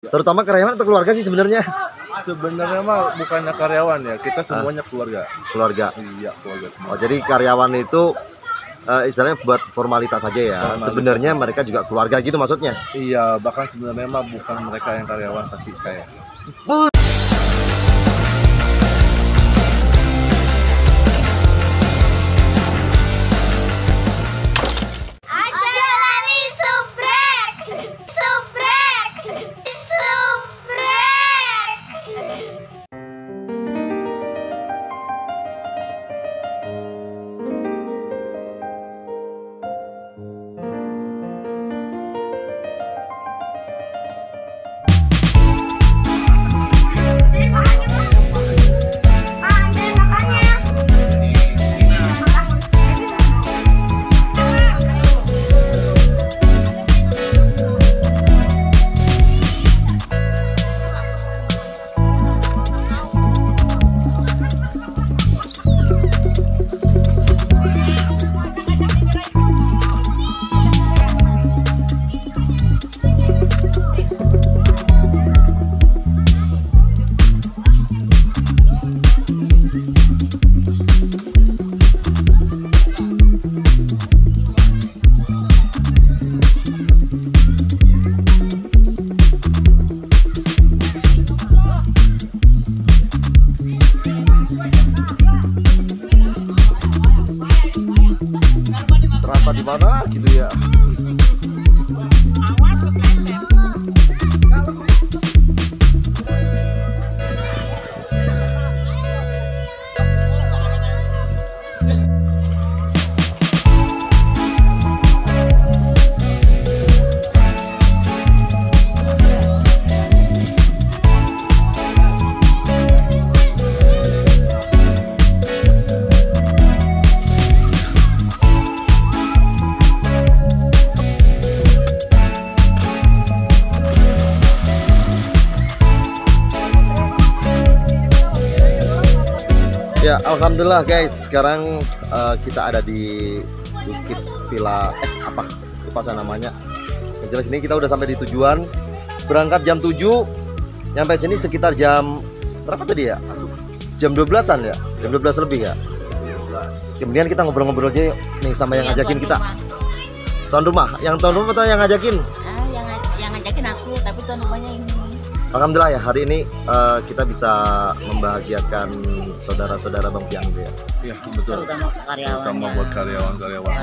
Terutama karyawan atau keluarga sih sebenarnya? Sebenarnya mah bukannya karyawan ya, kita semuanya keluarga. Keluarga. Iya, keluarga semua. Oh, jadi karyawan itu istilahnya buat formalitas saja ya. Sebenarnya mereka juga keluarga gitu maksudnya. Iya, bahkan sebenarnya mah bukan mereka yang karyawan tapi saya. Serasa di mana gitu ya. Ya, alhamdulillah guys, sekarang kita ada di Bukit Villa apa lupa saya namanya. Yang jelas ini kita udah sampai di tujuan. Berangkat jam 7, nyampe sini sekitar jam berapa tadi ya? Jam 12-an ya? Jam 12 lebih ya? Kemudian kita ngobrol-ngobrol aja yuk. Nih sama yang ngajakin kita. Tuan rumah, yang tuan rumah atau yang ngajakin? Yang ngajakin aku, tapi tuan rumahnya ini. Alhamdulillah ya, hari ini kita bisa membahagiakan saudara-saudara Bang Piang ya. Iya, betul. Terutama buat karyawan-karyawan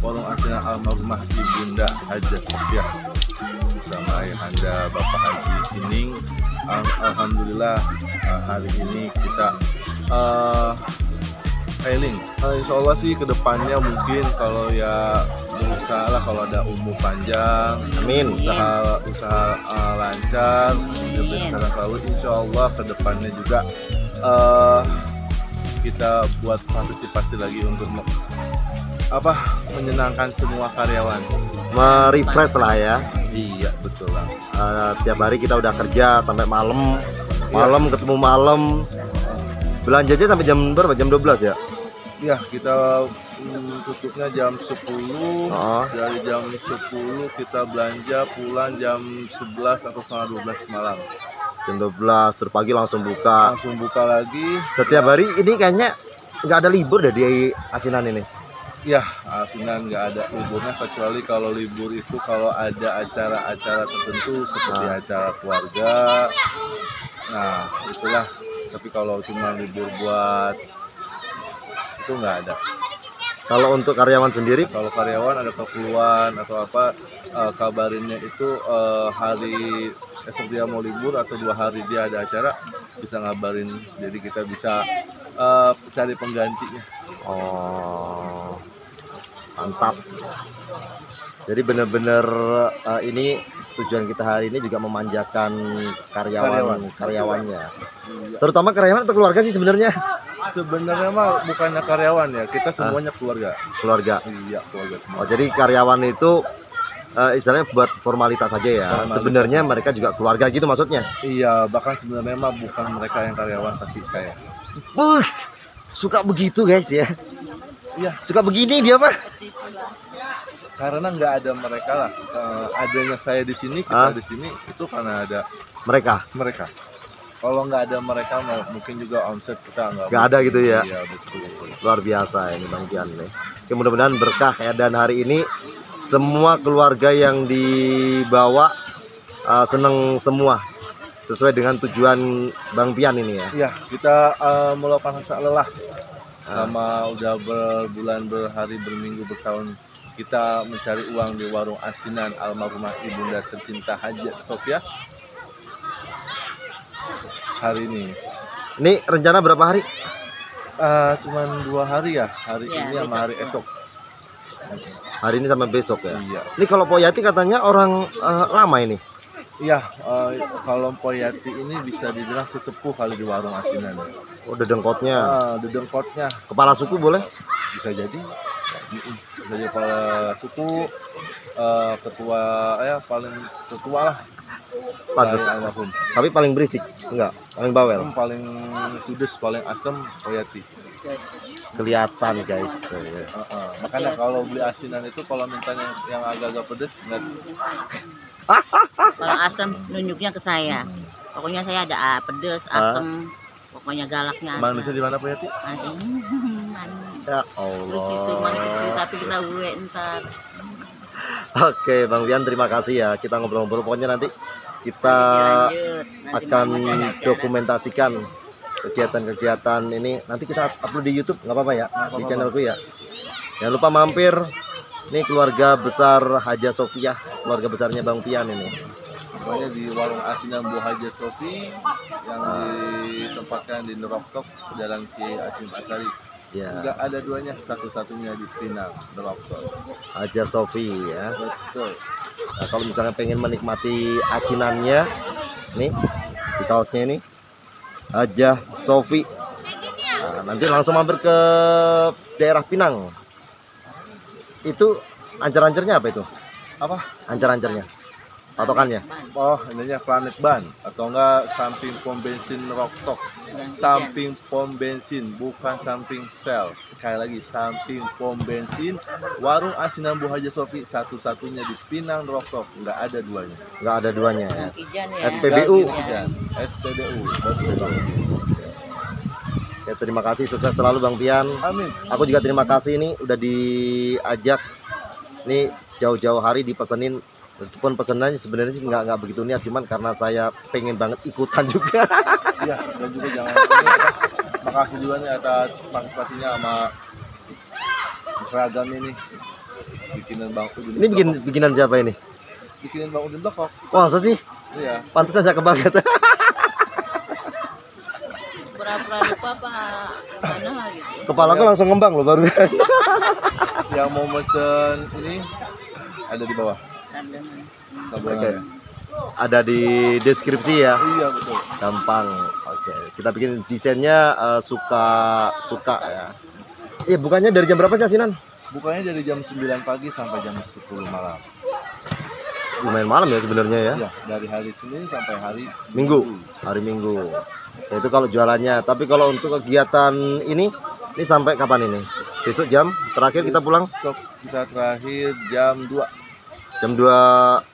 Warung Asinan almarhumah Ibunda Haja Sofiah bersama ayahanda Bapak Haji Kining. Alhamdulillah hari ini kita keliling. Insya Allah sih kedepannya mungkin kalau ya berusaha lah kalau ada umur panjang, amin, usaha lancar, sekarang selalu insya Allah kedepannya juga kita buat partisipasi lagi untuk menyenangkan semua karyawan, merefresh lah ya. Iya betul lah. Tiap hari kita udah kerja sampai malam, ketemu malam, belanjanya sampai jam berapa? Jam 12 ya? Iya, kita tutupnya jam 10. Dari jam 10 kita belanja, pulang jam 11 atau setengah 12 malam. Jam 12 terus pagi langsung buka. Langsung buka lagi. Setiap hari ini kayaknya nggak ada libur deh di Asinan ini. Ya, Asinan nggak ada liburnya kecuali kalau libur itu kalau ada acara-acara tertentu seperti acara keluarga. Nah, itulah. Tapi kalau cuma libur buat itu nggak ada. Kalau untuk karyawan sendiri? Kalau karyawan ada keperluan atau apa, kabarinnya itu hari esok dia mau libur atau 2 hari dia ada acara, bisa ngabarin. Jadi kita bisa cari penggantinya. Oh, mantap. Jadi benar-benar ini tujuan kita hari ini juga memanjakan karyawannya. Terutama karyawan atau keluarga sih sebenarnya? Sebenarnya mah bukannya karyawan ya, kita semuanya keluarga. Keluarga. Iya, keluarga semua. Oh, jadi karyawan itu istilahnya buat formalitas saja ya. Sebenarnya mereka juga keluarga gitu maksudnya. Iya, bahkan sebenarnya mah bukan mereka yang karyawan tapi saya. Suka begitu guys ya. Iya. Suka begini dia mah. Karena nggak ada mereka lah. Adanya saya di sini, kita di sini itu karena ada mereka. Kalau nggak ada mereka, mungkin juga omset kita nggak ada gitu ya. Iya betul. Luar biasa ini Bang Pian nih. Oke, mudah-mudahan berkah ya, dan hari ini semua keluarga yang dibawa seneng semua sesuai dengan tujuan Bang Pian ini ya. Iya, kita melakukan rasa lelah sama udah berbulan, berhari, berminggu, bertahun kita mencari uang di warung asinan almarhumah ibunda tercinta Haja Sofia. Hari ini. Ini rencana berapa hari? Cuman 2 hari ya, hari ini sama hari esok. Hari ini sama besok ya. Iya. Ini kalau Poyati katanya orang lama ini. Iya, kalau Poyati ini bisa dibilang sesepuh kali di warung asinan. Oh, dedengkotnya. Dedengkotnya. Kepala suku boleh? Bisa jadi. Bisa jadi kepala suku, ketua ya paling ketua lah. Almarhum. Tapi paling berisik, enggak? Paling bawel. Paling tudes, paling asem Poyati. Kelihatan guys. Makanya kalau beli asinan itu kalau mintanya yang agak-agak pedes enggak. Kalau asam nunjuknya ke saya. Pokoknya saya ada pedes, asam, pokoknya galaknya. Manusia di mana Poyati? Ya Terus itu Allah. tapi kita gue ntar. Oke, Bang Pian, terima kasih ya. Kita ngobrol-ngobrol. Pokoknya nanti kita akan dokumentasikan kegiatan-kegiatan ini. Nanti kita upload di YouTube, nggak apa-apa ya, di channelku ya. Jangan lupa mampir. Ini keluarga besar Haja Sofia, keluarga besarnya Bang Pian ini. Pokoknya di warung asinan Bu Haja Sofi yang ditempatkan di Neroktok, Jalan Ki Hasyim Asyari. Ya. Enggak ada duanya, satu-satunya di Pinang, Neroktok. Haja Sofi ya. Betul. Nah, kalau misalnya pengen menikmati asinannya, nih di kaosnya ini Haja Sofi. Nah, nanti langsung mampir ke daerah Pinang. Itu ancar-ancarnya apa itu? Apa? Ancar-ancarnya, patokannya. Oh, ininya Planet Ban atau enggak samping pom bensin Neroktok. Samping pom bensin, bukan samping sel. Sekali lagi, samping pom bensin warung asinan Bu Haja Sofi, satu-satunya di Pinang Neroktok. Nggak ada duanya. Nggak ada duanya ya. Ya. SPBU. SPBU. Ya, terima kasih, sukses selalu Bang Pian. Amin. Aku juga terima kasih ini udah diajak nih jauh-jauh hari dipesenin. Meskipun pesenannya sebenarnya sih nggak begitu niat, cuman karena saya pengen banget ikutan juga. Iya, dan juga jangan makasih juga nih atas partisipasinya sama seragam ini. Bikinan Bang Udin. Ini bikinan siapa ini? Bikinan Bang Udin Blokok. Wah, masa sih? Iya. Pantas aja kebangetan. Pura-pura lupa apa mana gitu. Kepalaku langsung ngembang loh baru. Yang mau mesen ini ada di bawah. Oke. Ada di deskripsi ya. Iya betul. Gampang. Oke. Kita bikin desainnya suka ya. Iya, bukannya dari jam berapa sih asinan? Bukanya dari jam 9 pagi sampai jam 10 malam. Lumayan malam ya sebenarnya ya. Iya, dari hari Senin sampai hari Minggu. Hari Minggu. Ya, itu kalau jualannya. Tapi kalau untuk kegiatan ini sampai kapan ini? Besok jam terakhir kita pulang? Besok kita terakhir jam 2 Jam 2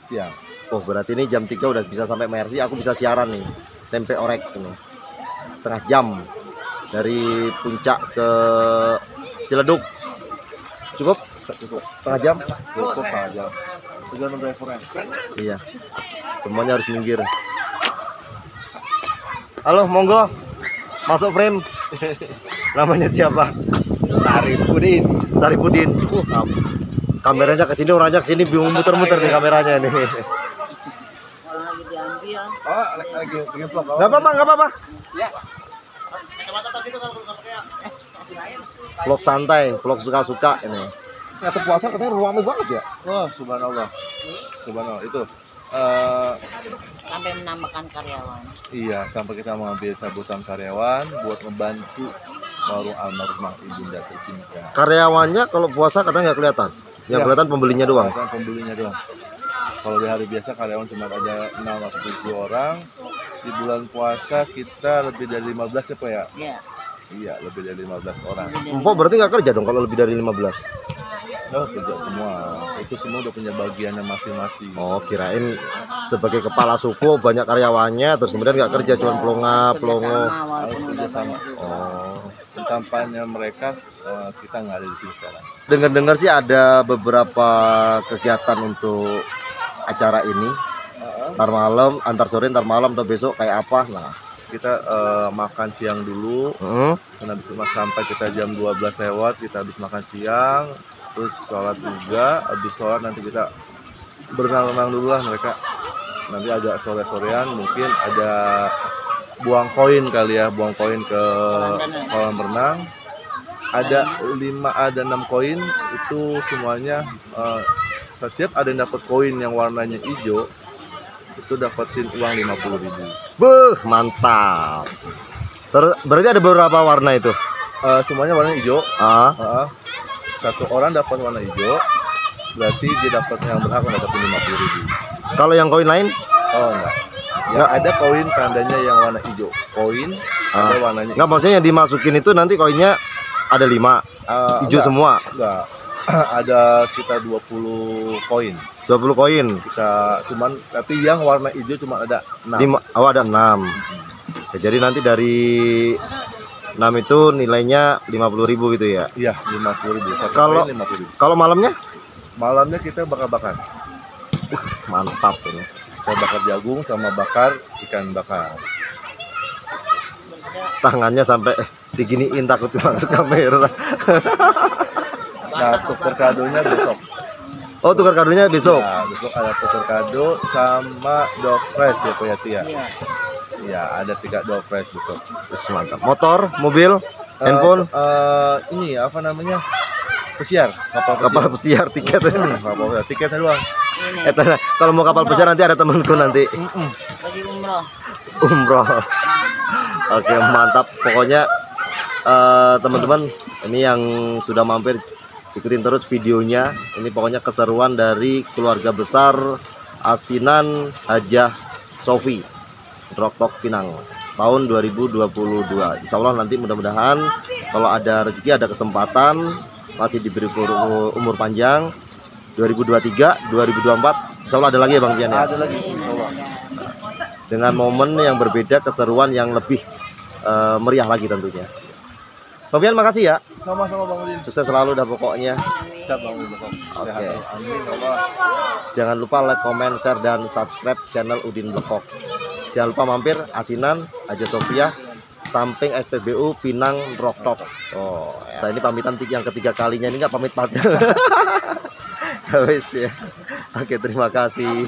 siang. Oh, berarti ini jam 3 udah bisa sampai Mercy. Aku bisa siaran nih. Tempe orek ini. Setengah jam dari puncak ke Ciledug. Cukup? Setengah jam? Cukup saja. Tergantung drivernya. Iya. Semuanya harus minggir. Halo, monggo. Masuk frame. Namanya siapa? Saripudin. Saripudin. Kameranya ke sini, orangnya ke sini, bingung muter-muter nih kameranya nih. Orang lagi diambil. Oh, lagi bikin vlog. Enggak apa-apa, enggak apa-apa. Ya. Vlog santai, vlog suka-suka ini. Ternyata puasa katanya ramai banget ya. Oh, subhanallah. Subhanallah itu. Sampai menambahkan karyawan. Iya, sampai kita mengambil cabutan karyawan buat membantu warung almarhumah ibunda tercinta. Karyawannya kalau puasa katanya nggak kelihatan. Yang kelihatan pembelinya doang. Kelihatan pembelinya doang. Kalau di hari biasa karyawan cuma ada 6 atau 7 orang. Di bulan puasa kita lebih dari 15 ya Pak ya? Iya. Iya, lebih dari 15 orang. Empok berarti nggak kerja dong kalau lebih dari 15. Oh, kerja semua. Itu semua udah punya bagiannya masing-masing. Oh, kirain sebagai kepala suku banyak karyawannya, terus kemudian nggak kerja, cuma pelongo. Kerjasama walaupun Harus udah kerjasama. banyak suku. Oh. Kampanye mereka kita nggak ada di sini sekarang. Dengar-dengar sih ada beberapa kegiatan untuk acara ini. Ntar malam, antar sore, ntar malam atau besok kayak apa? Nah, Kita makan siang dulu, dan habis sampai kita jam 12 lewat, kita habis makan siang, terus sholat juga. Habis sholat nanti kita berenang-renang dulu lah mereka. Nanti agak sore-sorean mungkin ada buang koin kali ya, buang koin ke kolam renang. Ada 6 koin itu semuanya, setiap ada yang dapat koin yang warnanya hijau itu dapetin uang 50.000. beuh, mantap. Terus berarti ada beberapa warna itu. Semuanya warna hijau. Ah, Satu orang dapat warna hijau, berarti dia dapat yang berhak mendapatkan 50.000. kalau yang koin lain? Oh enggak. Ya ada koin tandanya yang warna hijau. Koin ada warnanya. Enggak, maksudnya yang dimasukin itu nanti koinnya ada 5 hijau enggak, semua. Enggak. Ada sekitar 20 koin. 20 koin. Kita cuman tapi yang warna hijau cuma ada 6. Ada 6. Ya, jadi nanti dari 6 itu nilainya 50.000 gitu ya. Iya, 50.000. Satu Kalau- koin 50.000. Kalau malamnya? Malamnya kita bakar-bakar. Mantap ini. Kita bakar jagung sama bakar ikan bakar. Tangannya sampai diginiin takut masuk kamera. Nah, tukar kadonya besok. Oh, tukar kadonya besok. Ya, besok ada tukar kado sama door prize ya, Pak Yati ya. Iya. Ya, ada 3 door prize besok. Wis, mantap. Motor, mobil, handphone, Ini apa namanya? Pesiar, kapal kapal pesiar. pesiar, tiket. Kapal pesiar, tiketnya doang. Ini Kalau mau kapal pesiar nanti ada temanku nanti lagi umroh. umroh. Oke, mantap. Pokoknya teman-teman, ini yang sudah mampir ikutin terus videonya. Ini pokoknya keseruan dari keluarga besar asinan Hajah Sofi Roktok Pinang tahun 2022. Insya Allah nanti mudah-mudahan kalau ada rezeki, ada kesempatan, masih diberi umur panjang, 2023, 2024 Insya Allah ada lagi ya Bang Pian ya? Ada lagi, insya Allah. Dengan momen yang berbeda, keseruan yang lebih meriah lagi tentunya. Bang Pian, makasih ya. Sama-sama Bang Udin. Sukses selalu dah pokoknya. Siap Bang Udin. Oke. Sehat. Amin. Ya Allah. Jangan lupa like, comment, share, dan subscribe channel Udin Blekok. Jangan lupa mampir asinan Hajah Sofia samping SPBU Pinang Roktok. Oh, ya. Ini pamitan yang ketiga kalinya, ini nggak pamit patnya. Wis ya. Oke, terima kasih.